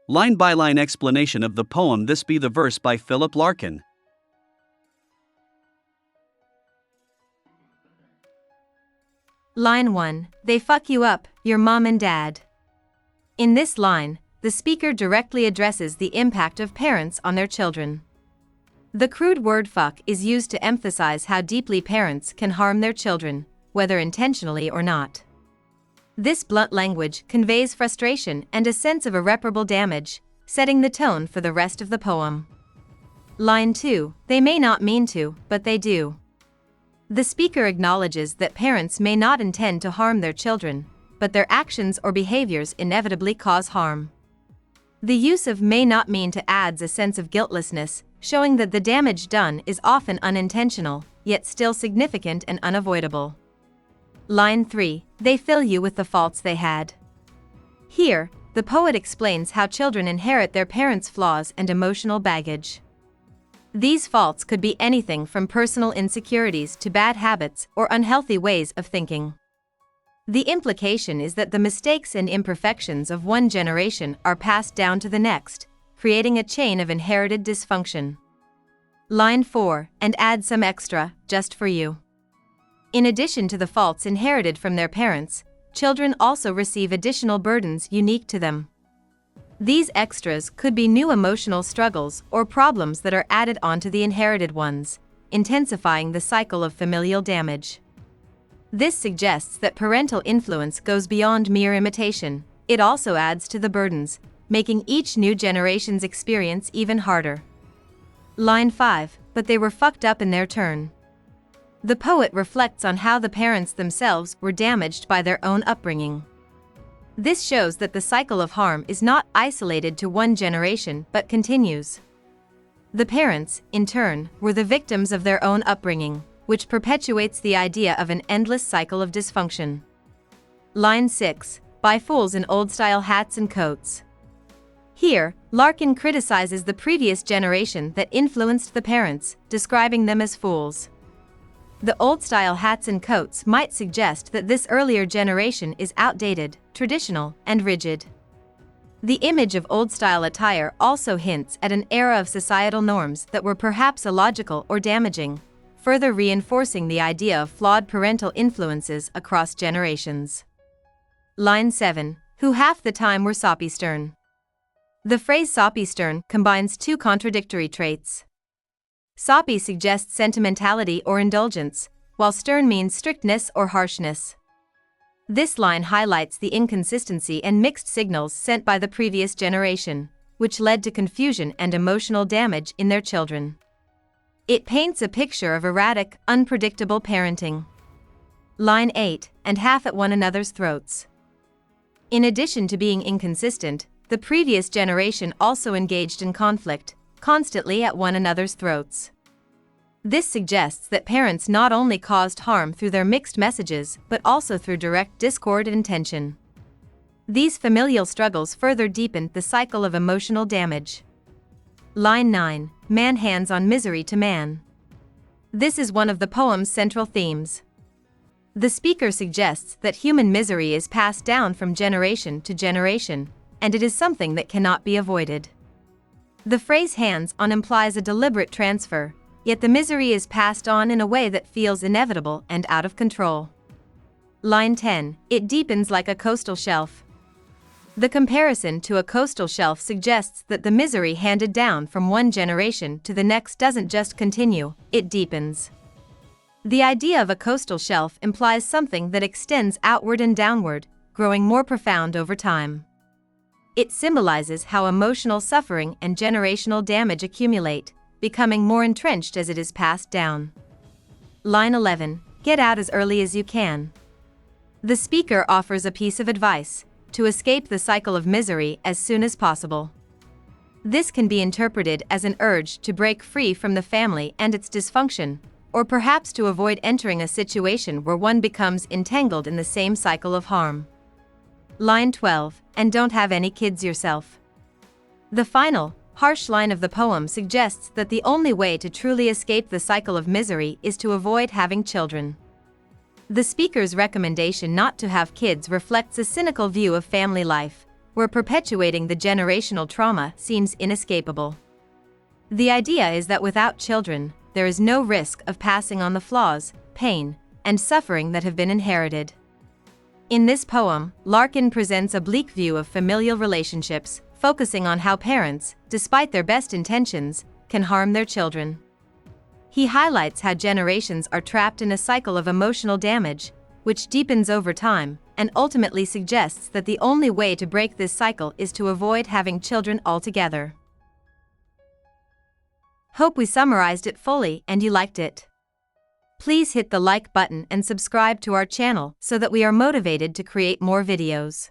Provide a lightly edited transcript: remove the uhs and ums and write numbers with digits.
Line-by-line explanation of the poem This Be the Verse by Philip Larkin. Line 1. They fuck you up, your mom and dad. In this line, the speaker directly addresses the impact of parents on their children. The crude word fuck is used to emphasize how deeply parents can harm their children, whether intentionally or not. This blunt language conveys frustration and a sense of irreparable damage, setting the tone for the rest of the poem. Line 2. They may not mean to, but they do. The speaker acknowledges that parents may not intend to harm their children, but their actions or behaviors inevitably cause harm. The use of may not mean to adds a sense of guiltlessness, showing that the damage done is often unintentional, yet still significant and unavoidable. Line 3. They fill you with the faults they had. Here, the poet explains how children inherit their parents' flaws and emotional baggage. These faults could be anything from personal insecurities to bad habits or unhealthy ways of thinking. The implication is that the mistakes and imperfections of one generation are passed down to the next, creating a chain of inherited dysfunction. Line 4. And add some extra, just for you. In addition to the faults inherited from their parents, children also receive additional burdens unique to them. These extras could be new emotional struggles or problems that are added onto the inherited ones, intensifying the cycle of familial damage. This suggests that parental influence goes beyond mere imitation. It also adds to the burdens, making each new generation's experience even harder. Line 5. But they were fucked up in their turn. The poet reflects on how the parents themselves were damaged by their own upbringing. This shows that the cycle of harm is not isolated to one generation but continues. The parents, in turn, were the victims of their own upbringing, which perpetuates the idea of an endless cycle of dysfunction. Line 6. Buy fools in old-style hats and coats. Here, Larkin criticizes the previous generation that influenced the parents, describing them as fools. The old-style hats and coats might suggest that this earlier generation is outdated, traditional, and rigid. The image of old-style attire also hints at an era of societal norms that were perhaps illogical or damaging, further reinforcing the idea of flawed parental influences across generations. Line 7. Who half the time were soppy stern. The phrase soppy stern combines two contradictory traits. Soppy suggests sentimentality or indulgence, while stern means strictness or harshness. This line highlights the inconsistency and mixed signals sent by the previous generation, which led to confusion and emotional damage in their children. It paints a picture of erratic, unpredictable parenting. Line 8. And half at one another's throats. In addition to being inconsistent, the previous generation also engaged in conflict, constantly at one another's throats. This suggests that parents not only caused harm through their mixed messages but also through direct discord and tension. These familial struggles further deepened the cycle of emotional damage. Line 9. Man hands on misery to man. This is one of the poem's central themes. The speaker suggests that human misery is passed down from generation to generation, and it is something that cannot be avoided. The phrase hands on implies a deliberate transfer, yet the misery is passed on in a way that feels inevitable and out of control. Line 10. It deepens like a coastal shelf. The comparison to a coastal shelf suggests that the misery handed down from one generation to the next doesn't just continue, it deepens. The idea of a coastal shelf implies something that extends outward and downward, growing more profound over time. It symbolizes how emotional suffering and generational damage accumulate, becoming more entrenched as it is passed down. Line 11. Get out as early as you can. The speaker offers a piece of advice: to escape the cycle of misery as soon as possible. This can be interpreted as an urge to break free from the family and its dysfunction, or perhaps to avoid entering a situation where one becomes entangled in the same cycle of harm. Line 12. And don't have any kids yourself. The final, harsh line of the poem suggests that the only way to truly escape the cycle of misery is to avoid having children. The speaker's recommendation not to have kids reflects a cynical view of family life, where perpetuating the generational trauma seems inescapable. The idea is that without children, there is no risk of passing on the flaws, pain, and suffering that have been inherited. In this poem, Larkin presents a bleak view of familial relationships, focusing on how parents, despite their best intentions, can harm their children. He highlights how generations are trapped in a cycle of emotional damage, which deepens over time, and ultimately suggests that the only way to break this cycle is to avoid having children altogether. Hope we summarized it fully and you liked it. Please hit the like button and subscribe to our channel so that we are motivated to create more videos.